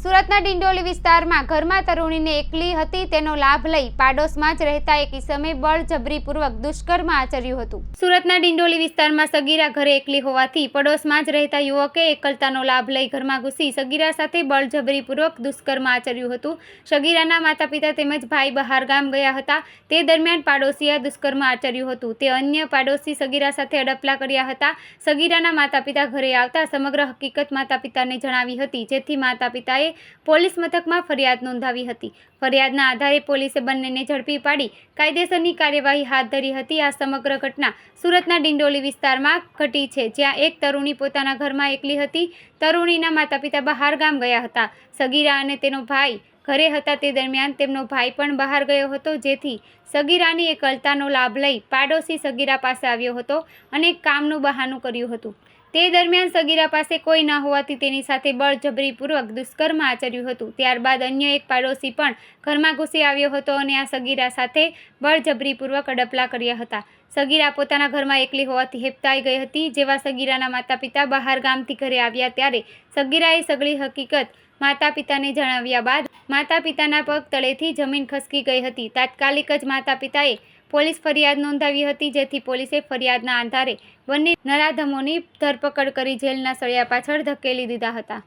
સુરતના ડિંડોલી વિસ્તારમાં ઘરમાં તરુણીને એકલી હતી તેનો લાભ લઈ પાડોશમાં જ રહેતા એક ઈસમે બળજબરીપૂર્વક દુષ્કર્મ આચર્યું હતું। સુરતના ડિંડોલી વિસ્તારમાં સગીરા ઘરે એકલી હોવાથી પડોશમાં જ રહેતા યુવકે એકલતાનો લાભ લઈ ઘરમાં ઘૂસી સગીરા સાથે બળજબરીપૂર્વક દુષ્કર્મ આચર્યું હતું। સગીરાના માતા-પિતા તેમજ ભાઈ બહાર ગામ ગયા હતા। તે દરમિયાન પાડોશીએ દુષ્કર્મ આચર્યું હતું। તે અન્ય પાડોશી સગીરા સાથે અડપલા કર્યા હતા। સગીરાના માતા-પિતા ઘરે આવતા સમગ્ર હકીકત માતા-પિતાને જણાવી હતી, જેથી માતા-પિતાએ પોલીસ મથકમાં ફરિયાદ નોંધાવી હતી। ફરિયાદના આધારે પોલીસે બંનેને ઝડપી પાડી કાયદેસરની કાર્યવાહી હાથ ધરી હતી। આ સમગ્ર ઘટના સુરતના ડિંડોલી વિસ્તારમાં ઘટી છે, જ્યાં એક તરુણી પોતાના ઘરમાં એકલી હતી। તરુણીના માતા-પિતા બહાર ગામ ગયા હતા। સગીરા અને તેનો ભાઈ ઘરે હતા। તે દરમિયાન તેમનો ભાઈ પણ બહાર ગયો હતો, જેથી સગીરાની એકલતાનો લાભ લઈ પાડોશી સગીરા પાસે આવ્યો હતો અને કામનું બહાનું કર્યું હતું। તે દરમિયાન સગીરા પાસે કોઈ ન હોવાથી તેની સાથે બળજબરીપૂર્વક દુષ્કર્મ આચર્યું હતું। ત્યારબાદ અન્ય એક પાડોશી પણ ઘરમાં ઘૂસી આવ્યો હતો અને આ સગીરા સાથે બળજબરીપૂર્વક અડપલા કર્યા હતા। સગીરા પોતાના ઘરમાં એકલી હોવાથી હેબતાઈ ગઈ હતી। જેવા સગીરાના માતા-પિતા બહાર ગામથી ઘરે આવ્યા ત્યારે સગીરાએ સગળી હકીકત માતા-પિતાને જણાવ્યા બાદ માતા-પિતાના પગ તળેથી જમીન ખસકી ગઈ હતી। તાત્કાલિક જ માતા-પિતાએ પોલીસ ફરિયાદ નોંધાવી હતી, જેથી પોલીસે ફરિયાદના આધારે બંને નરાધમોની ધરપકડ કરી જેલના સળિયા પાછળ ધકેલી દીધા હતા।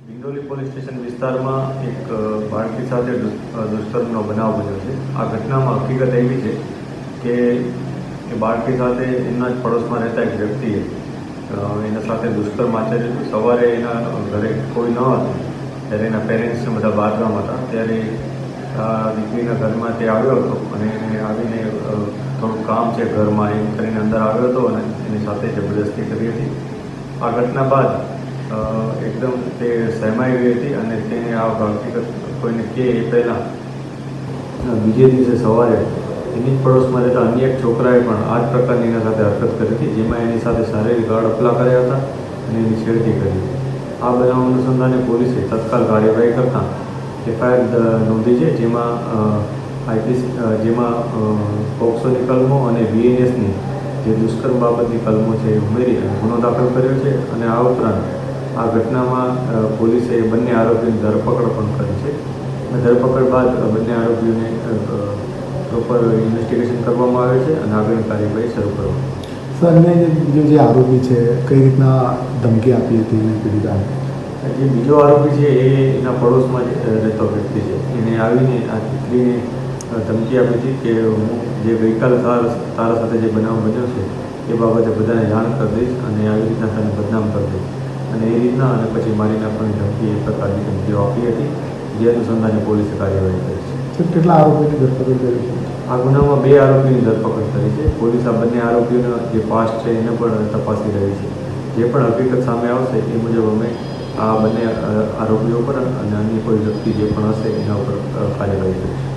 ડિંડોલી પોલીસ સ્ટેશન વિસ્તારમાં એક બાળકી સાથે દુષ્કર્મનો બનાવ બન્યો છે। આ ઘટનામાં હકીકત એવી છે કે એ બાળકી સાથે એમના જ પડોશમાં રહેતા એક વ્યક્તિએ એના સાથે દુષ્કર્મ આચર્યું હતું। સવારે એના ઘરે કોઈ ન હતું ત્યારે એના પેરેન્ટ્સને બધા બહારગામ હતા, ત્યારે દીકરીના ઘરમાં તે આવ્યો હતો અને એને આવીને થોડું કામ છે ઘરમાં એમ કરીને અંદર આવ્યો હતો અને એની સાથે જબરદસ્તી કરી હતી। આ ઘટના બાદ એકદમ તે સહેમાઈ ગઈ હતી અને તેને આ હકીકત કોઈને કહે એ પહેલાં બીજે દિવસે સવારે એની જ પડોશમાં રહેતા અન્ય એક છોકરાએ પણ આ જ પ્રકારની એના સાથે હરકત કરી હતી, જેમાં એની સાથે શારીરિક અડપલા કર્યા હતા અને એની છેડતી કરી। આ બનાવ અનુસંધાને પોલીસે તત્કાલ કાર્યવાહી કરતાં એફઆઈઆર નોંધી છે, જેમાં પોક્સોની કલમો અને બીએનએસની જે દુષ્કર્મ બાબતની કલમો છે એ ઉમેરી અને ગુનો દાખલ કર્યો છે। અને આ ઉપરાંત આ ઘટનામાં પોલીસે બંને આરોપીની ધરપકડ પણ કરી છે। ધરપકડ બાદ બંને આરોપીઓને પ્રોપર ઇન્વેસ્ટિગેશન કરવામાં આવે છે અને આગળની કાર્યવાહી શરૂ કરવામાં આવે છે। સર, અને જે આરોપી છે કઈ રીતના ધમકી આપી હતી પીડિતાને? જે બીજો આરોપી છે એ એના પડોશમાં જ રહેતો વ્યક્તિ છે। એને આવીને આ દીકરીને ધમકી આપી હતી કે હું જે ગઈકાલે તારા સાથે જે બનાવ બન્યો છે એ બાબતે બધાને જાણ કરી દઈશ અને આવી રીતના તને બદનામ કરી દઈશ અને એ રીતના અને પછી મારી નાખવાની ધમકી એ પ્રકારની ધમકીઓ આપી હતી, જે અનુસંધાને પોલીસે કાર્યવાહી કરી છે। સર, કેટલા આરોપીની ધરપકડ કરી છે? આ ગુનામાં 2 આરોપીની ધરપકડ કરી છે। પોલીસ આ બંને આરોપીઓનો જે પાસ્ટ છે એને પણ તપાસી રહી છે। જે પણ હકીકત સામે આવશે એ મુજબ અમે આ બંને આરોપીઓ પર અને અન્ય કોઈ વ્યક્તિ જે પણ હશે એના ઉપર કાર્યવાહી કરીશું।